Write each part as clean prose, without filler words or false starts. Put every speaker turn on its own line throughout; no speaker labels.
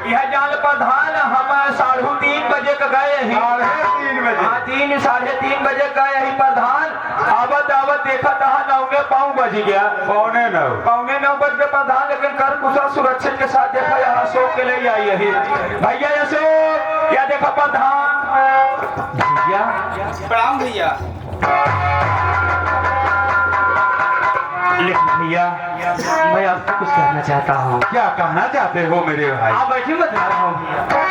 यह जान प्रधान हम 3:30 बजे का गए ही।
3:30 बजे?
हाँ 3:30 बजे गए ही प्रधान। आवत आवत देखा था 9 पाँव बज गया। 9:15 बज गए प्रधान, लेकिन कर कुशल सुरक्षित के साथ देखा यहाँ अशोक के लिए आई है भैया। अशोक या देखा प्रधान भैया।
प्रणाम भैया।
लेकिन भैया मैं आपसे कुछ कहना चाहता हूँ।
क्या कहना चाहते हो मेरे भाई?
आप बैठिए, बता रहा हूँ भैया।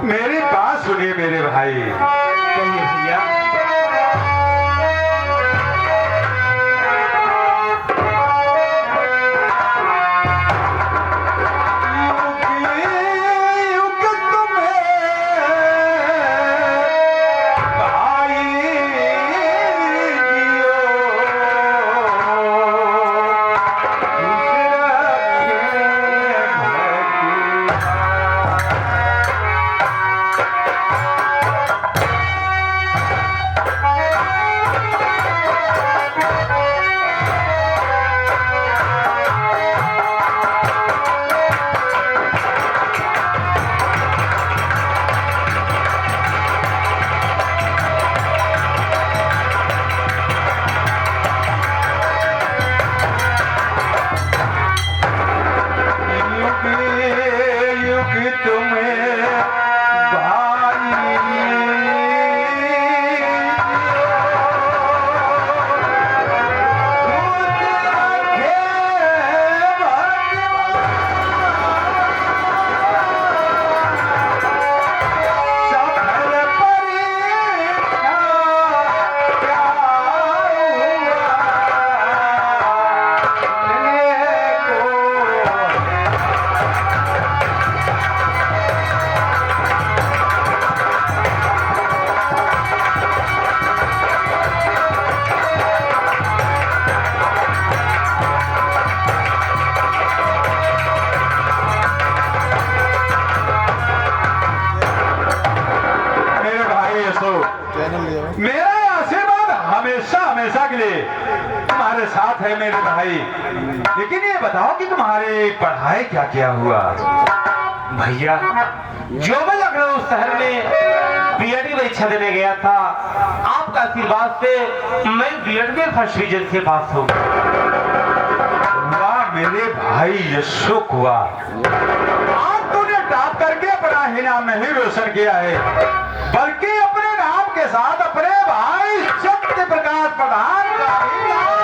मेरी बात सुनिए मेरे भाई।
कहिए भैया।
मेरा आशीर्वाद हमेशा हमेशा के लिए तुम्हारे साथ है मेरे भाई। लेकिन ये बताओ कि तुम्हारी पढ़ाई क्या क्या हुआ?
भैया जो मैं लखनऊ शहर में बीएड की परीक्षा देने गया था, आपका आशीर्वाद से मैं बीएड में फर्स्ट डिवीजन से पास हो गया।
वाह मेरे भाई यशोक हुआ। आज तूने टॉप करके अपना ही नाम नहीं रोशन किया है, बल्कि अपने नाम के साथ अपने भाई सत्य प्रकाश प्रधान का ही नाम।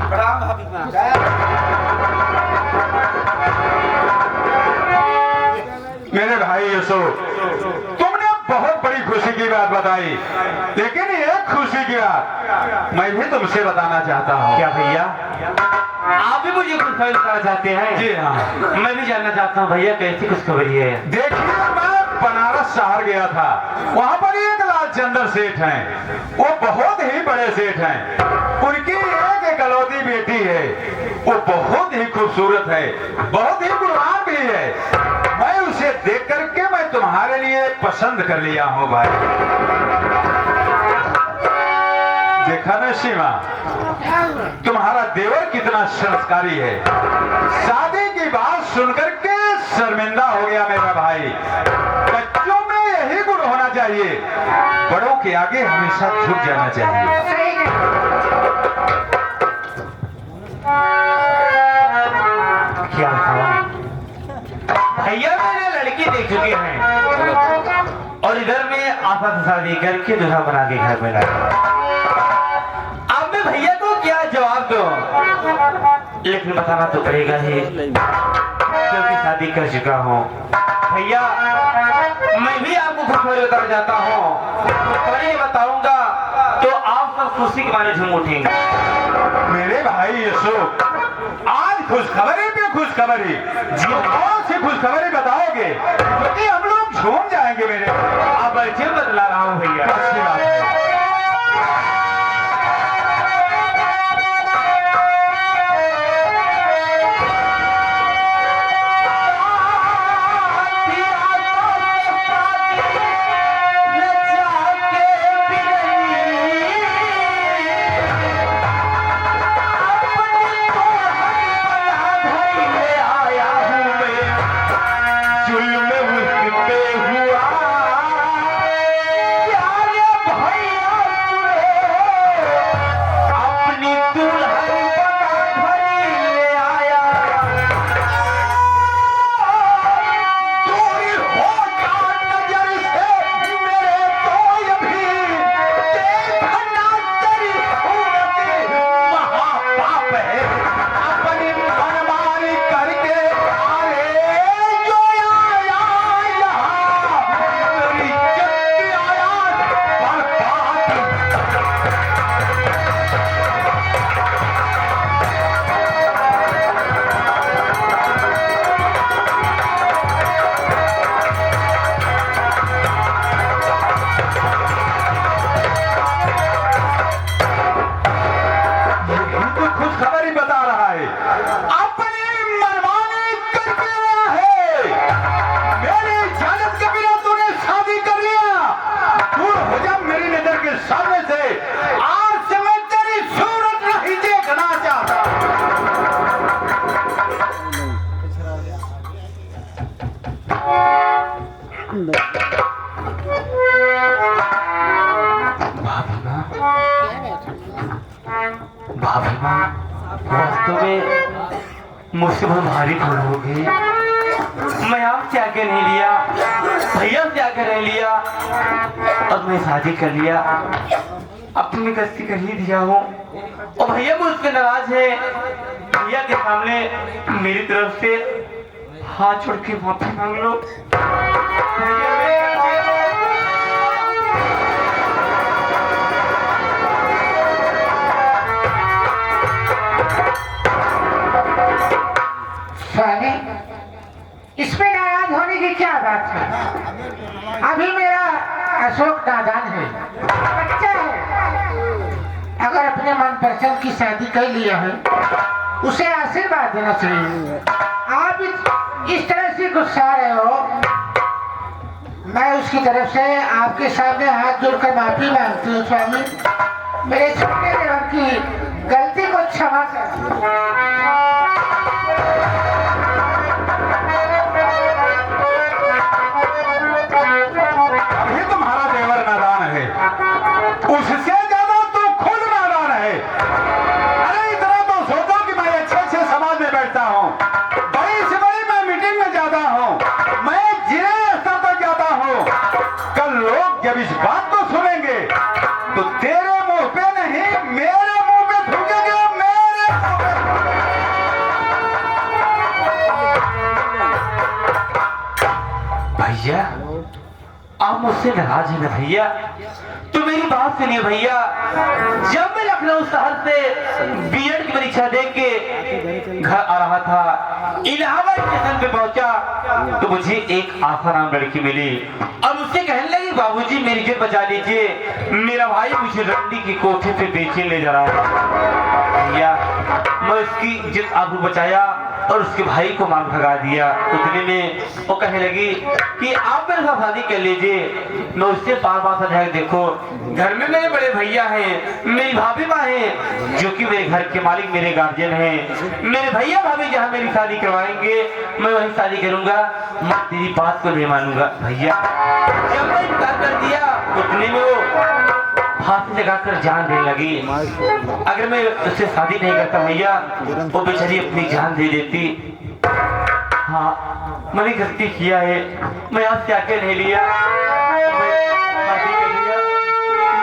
प्रणाम भाभी माँ।
खुशी की बात बताई, लेकिन एक खुशी की बात मैं भी तुमसे बताना चाहता हूँ।
क्या भैया आप भी मुझे खुशखबरी बताना चाहते हैं?
जी हाँ।
मैं भी जानना चाहता हूँ भैया कैसी खुशखबरी है?
देखिए, मैं बनारस शहर गया था, वहाँ पर एक लालचंदर सेठ हैं। वो बहुत ही बड़े सेठ हैं। उनकी एक इकलौती बेटी है, वो बहुत ही खूबसूरत है, बहुत ही गुणवान भी है। मैं उसे देख करके मैं तुम्हारे लिए पसंद कर लिया हूँ भाई। देखा ना सीमा, तुम्हारा देवर कितना संस्कारी है। शादी की बात सुनकर के शर्मिंदा हो गया मेरा भाई। बच्चों में यही गुण होना चाहिए, बड़ों के आगे हमेशा झुक जाना चाहिए।
क्या बताऊं भैया, मैंने लड़की देख चुके हैं और इधर में आपा से शादी करके दूल्हा बना के घर में लाया। अब मैं भैया को क्या जवाब दूं? लेकिन बताना तो पड़ेगा ही क्योंकि शादी कर चुका हूँ। भैया मैं भी आपको खुशखबरी बताना चाहता हूँ। खुशखबरी बताऊंगा तो आप सब खुशी के मारे झूम उठेंगे।
मेरे भाई अशोक, आज खुशखबरी पे खुशखबरी, जी कौन सी खुशखबरी बताओगे? क्योंकि हम लोग झूम जाएंगे मेरे।
अब अच्छे बतला रहा हूँ भैया।
अच्छी बात है।
वास्तव में मुझसे बहुत भारी भूल हो गई। मैं आपसे आके नहीं लिया, भैया से आके नहीं लिया और मैं शादी कर लिया। अब तुम्हें गलती कर ही दिया हूँ और भैया मुझ पे नाराज है। भैया के सामने मेरी तरफ से हाथ छोड़ के माफी मांग लो। भैया
स्वामी, इसमें नाराज होने की क्या बात है? अभी मेरा अशोक नादान है, बच्चा है। अगर अपने मन पसंद की शादी कर लिया है, उसे आशीर्वाद देना चाहिए। आप इस तरह से गुस्सा रहे हो, मैं उसकी तरफ से आपके सामने हाथ जोड़कर माफी मांगती हूँ। स्वामी, मेरे छोटे देवर की गलती को क्षमा कर।
उससे ज्यादा तो खुद नादान है। अरे इतना तो सोचो कि मैं अच्छे समाज में बैठता हूँ, बड़ी से बड़ी मैं मीटिंग में जाता हूँ, मैं जिले स्तर तक जाता हूँ। कल लोग जब इस बात को सुनेंगे तो तेरे मुंह पे नहीं मेरे मुंह पे थूकेंगे। मेरे
भैया आप मुझसे मुझसे नाराज है ना भैया? तो मेरी बात सुनिए भैया, जब मैं लखनऊ शहर से बीएड की परीक्षा दे के घर आ रहा था, इलाहाबाद स्टेशन पे पहुंचा तो मुझे एक आशा नाम लड़की मिली और मुझसे कहने लगी बाबूजी मेरी जेब बचा लीजिए, मेरा भाई मुझे रंडी की कोठे पे बेचने ले जा रहा है। भैया मैं उसकी इज्जत आबरू बचाया और उसके भाई को मार भगा दिया। उतने में वो कहने लगी कि आप मेरे साथ शादी कर लीजिए। मैं उससे बार बार समझाया, देखो घर में मेरे बड़े भैया हैं, मेरी भाभी माँ है जो कि मेरे घर के मालिक मेरे गार्जियन हैं, मेरे भैया भाभी जहाँ मेरी शादी करवाएंगे मैं वहीं शादी करूंगा, मैं तेरी बात को नहीं मानूंगा। भैया जब मैं इनकार कर दिया उतने में वो फांसी लगाकर जान देने लगी। अगर मैं उससे शादी नहीं करता भैया वो बेचारी अपनी जान दे देती। हाँ मैंने गलती किया है, मैं आपसे आके नहीं लिया, मैं माफी कर लिया,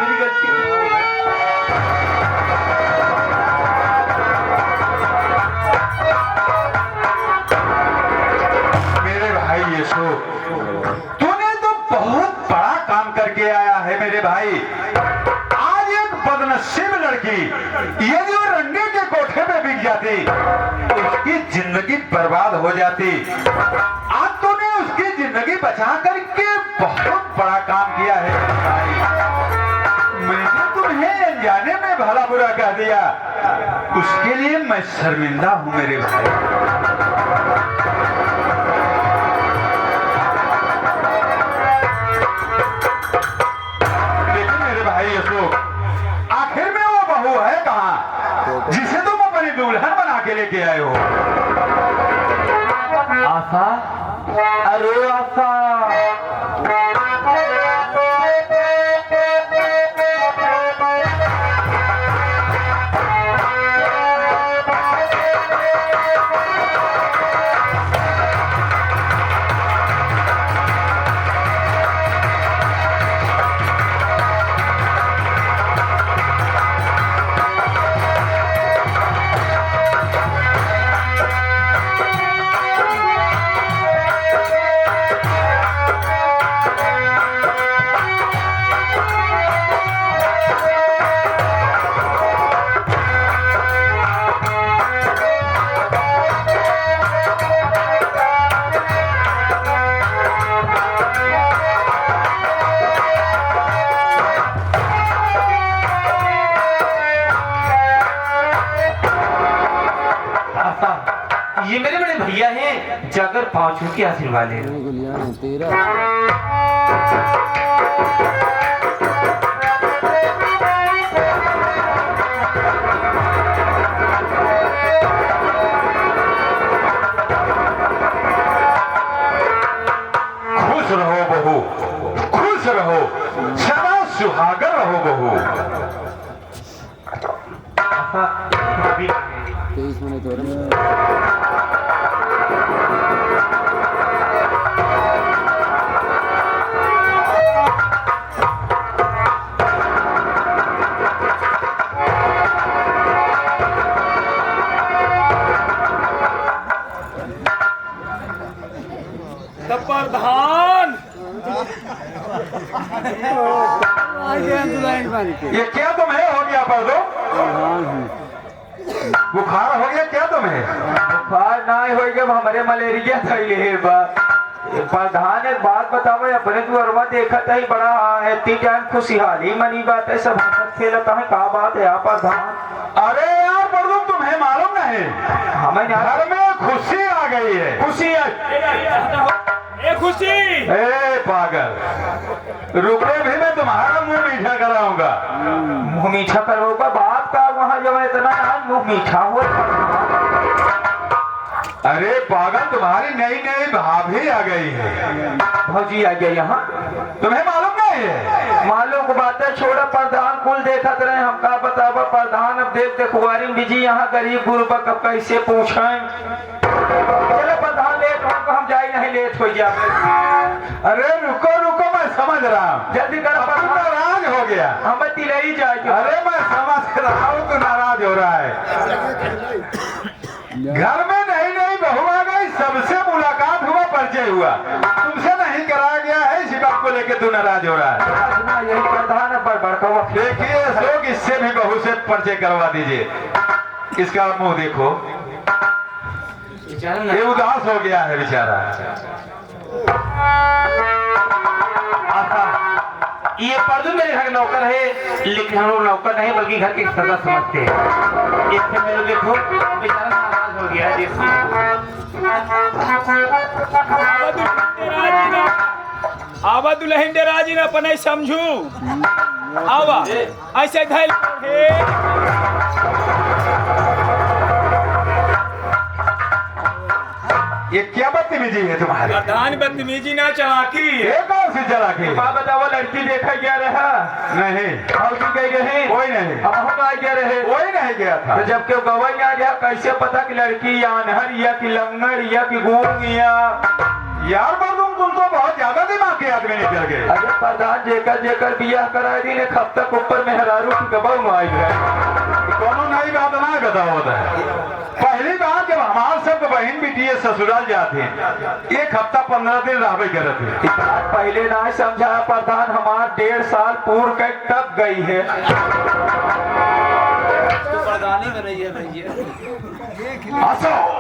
मेरी गलती।
मेरे भाई यशो, तूने तो बहुत बड़ा काम करके आया है मेरे भाई। आज एक बदनसीब लड़की यदि वो रंडे के कोठे पे बिक जाती उसकी जिंदगी बर्बाद हो जाती। आज तूने उसकी जिंदगी बचा करके बहुत बड़ा काम किया है मैंने तुम्हें अनजाने में भला बुरा कह दिया, उसके लिए मैं शर्मिंदा हूं मेरे भाई। आखिर में वो बहू है कहाँ जिसे तुम अपनी दुल्हन बना के लेके आए हो?
आशा, अरे आशा, ये मेरे बड़े भैया हैं, जाकर पाँव छू के आशीर्वाद ले।
खुश रहो बहू, खुश रहो, सदा सुहागर रहो बहू।
आशा, भाभी,
23 मिनट हो रहे हैं।
प्रधान
ये क्या तुम्हें हो गया पर्दो? बुखार हो गया क्या तुम्हें?
बुखार ना हो गया, हमारे मलेरिया थैले है बा। प्रधान एक बात बताओ, अपने तो अरवा देखा था ही बड़ा है टाइम खुशहाली मनी बात है, सब हंसत खेलता है, क्या बात है आप प्रधान?
अरे यार पर्दो तुम्हें मालूम नहीं
हमें
घर में खुशी आ गई है।
खुशी है, खुशी।
ए पागल, रुको भी मैं तुम्हारा मुंह मीठा कराऊंगा।
मुंह मीठा करोगा? बात का वहाँ जब इतना मुंह मीठा हो।
अरे पागल, तुम्हारी नई नई भाभी आ गई है।
भौजी आ गया यहाँ,
तुम्हें मालूम नहीं है?
मालूम को बात है, छोड़ा प्रधान कुल देखत रहे, हम का बतावा प्रधान। अब देख देख कुआरी बिजी यहाँ गरीब गुरबा कब कैसे पूछें। चलो प्रधान लेट हो, हम जाए नहीं लेट हो जाए।
अरे रुको रुको, मैं समझ रहा हूँ।
जल्दी कर,
नाराज हो गया।
हम तिलई जाए।
अरे मैं समझ रहा हूँ तू नाराज हो रहा है। घर में नई नई बहू आ गई, सबसे मुलाकात हुआ, परिचय हुआ, तुमसे नहीं कराया गया है, इसी बात को लेके तू नाराज हो रहा है?
ना यही प्रधान है पर बड़का
देखिए अशोक, इससे भी बहू से परिचय करवा दीजिए। इसका मुंह देखो, ये उदास हो गया है बेचारा।
ये परदू मेरे घर का नौकर है, लेकिन हम लोग नौकर नहीं बल्कि घर के सदस्य समझते हैं। इससे मेरे को देखो बेचारा नाराज हो गया है जिससे।
आवा दुल्हन डेरा जी ना पने समझू आवा ऐसे धैल
ये क्या बदतमीजी है तुम्हारी?
प्रधान बदतमीजी ना चलाकी
ये कौन सी चलाकी?
माँ बताओ लड़की देखा गया रहा
नहीं,
और भी गए गए
कोई नहीं,
हम आ गया रहे
कोई नहीं गया था।
तो जब के गवाही आ गया कैसे पता कि लड़की या अनहर या कि लंगड़ या कि गूंग या
यार मर्दुम, तुम तो बहुत ज्यादा दिमाग के आदमी निकल गए।
अरे प्रधान जेकर जेकर बियाह कराए दी ने खब तक ऊपर में हरारू की गबाऊ में आई है।
कोनो नई बात ना गदा होता है। पहली बार जब हमारे सब बहन बिटिया ससुराल जाते हैं, एक हफ्ता 15 दिन रहबे करते हैं।
बात पहले ना समझा प्रधान, हमार 1.5 साल पूर्व के तब गई है।
अशोक